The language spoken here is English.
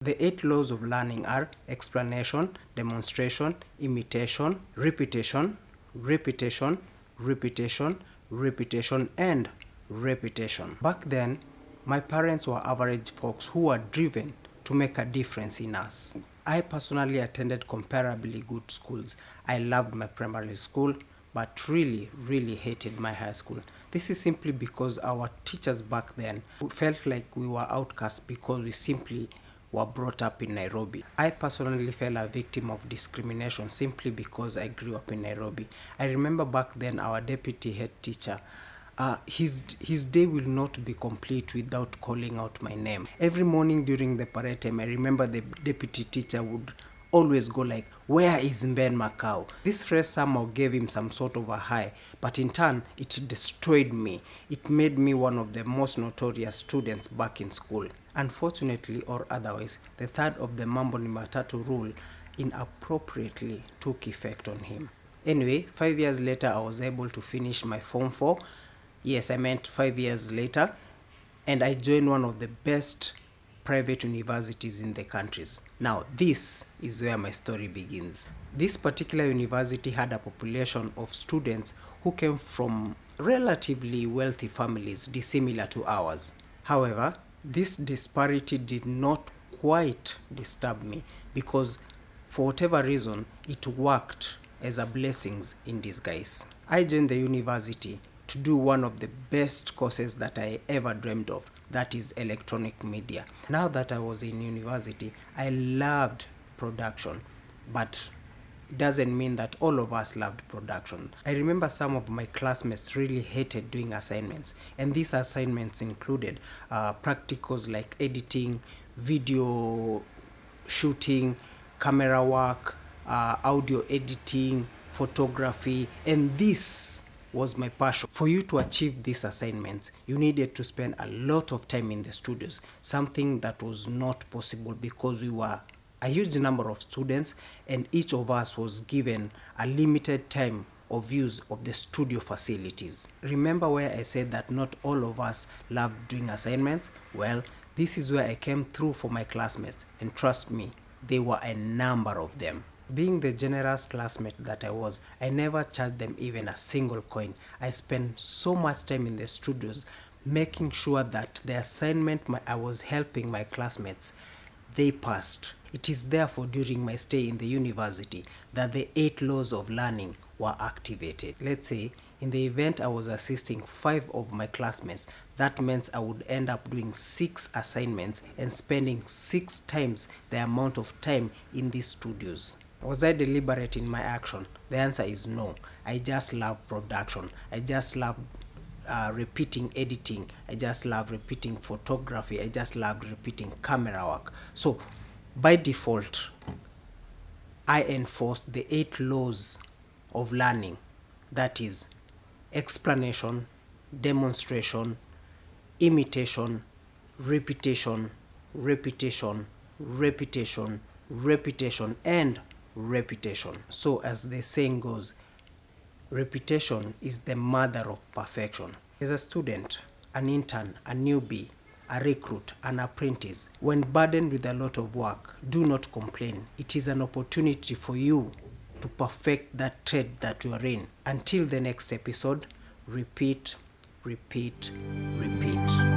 The 8 laws of learning are explanation, demonstration, imitation, repetition, repetition, repetition, repetition, and repetition. Back then, my parents were average folks who were driven to make a difference in us. I personally attended comparably good schools. I loved my primary school, but really hated my high school. This is simply because our teachers back then felt like we were outcasts because we simply were brought up in Nairobi. I personally fell a victim of discrimination simply because I grew up in Nairobi. I remember back then our deputy head teacher, his day will not be complete without calling out my name. Every morning during the parade time, I remember the deputy teacher would always go like, "Where is Ben Macau?" This phrase somehow gave him some sort of a high, but in turn, it destroyed me. It made me one of the most notorious students back in school. Unfortunately or otherwise, the third of the Mambo ni Matatu rule inappropriately took effect on him. Anyway, 5 years later, I was able to finish my Form 4. Yes, I meant 5 years later, and I joined one of the best private universities in the countries. Now, this is where my story begins. This particular university had a population of students who came from relatively wealthy families dissimilar to ours. However, this disparity did not quite disturb me because for whatever reason, it worked as a blessing in disguise. I joined the university to do one of the best courses that I ever dreamed of, that is electronic media. Now that I was in university, I loved production, but it doesn't mean that all of us loved production. I remember some of my classmates really hated doing assignments, and these assignments included practicals like editing, video shooting, camera work, audio editing, photography, and this was my passion. For you to achieve these assignments, you needed to spend a lot of time in the studios, something that was not possible because we were a huge number of students and each of us was given a limited time of use of the studio facilities. Remember where I said that not all of us loved doing assignments? Well, this is where I came through for my classmates, and trust me, there were a number of them. Being the generous classmate that I was, I never charged them even a single coin. I spent so much time in the studios making sure that the assignment I was helping my classmates, they passed. It is therefore during my stay in the university that the 8 laws of learning were activated. Let's say in the event I was assisting 5 of my classmates, that meant I would end up doing 6 assignments and spending 6 times the amount of time in these studios. Was I deliberate in my action? The answer is no. I just love production. I just love repeating editing. I just love repeating photography. I just loved repeating camera work. So by default, I enforced the 8 laws of learning. That is explanation, demonstration, imitation, repetition, repetition, repetition, repetition, and repetition. So as the saying goes, repetition is the mother of perfection. As a student, an intern, a newbie, a recruit, an apprentice, when burdened with a lot of work, do not complain. It is an opportunity for you to perfect that trade that you are in. Until the next episode, repeat, repeat, repeat.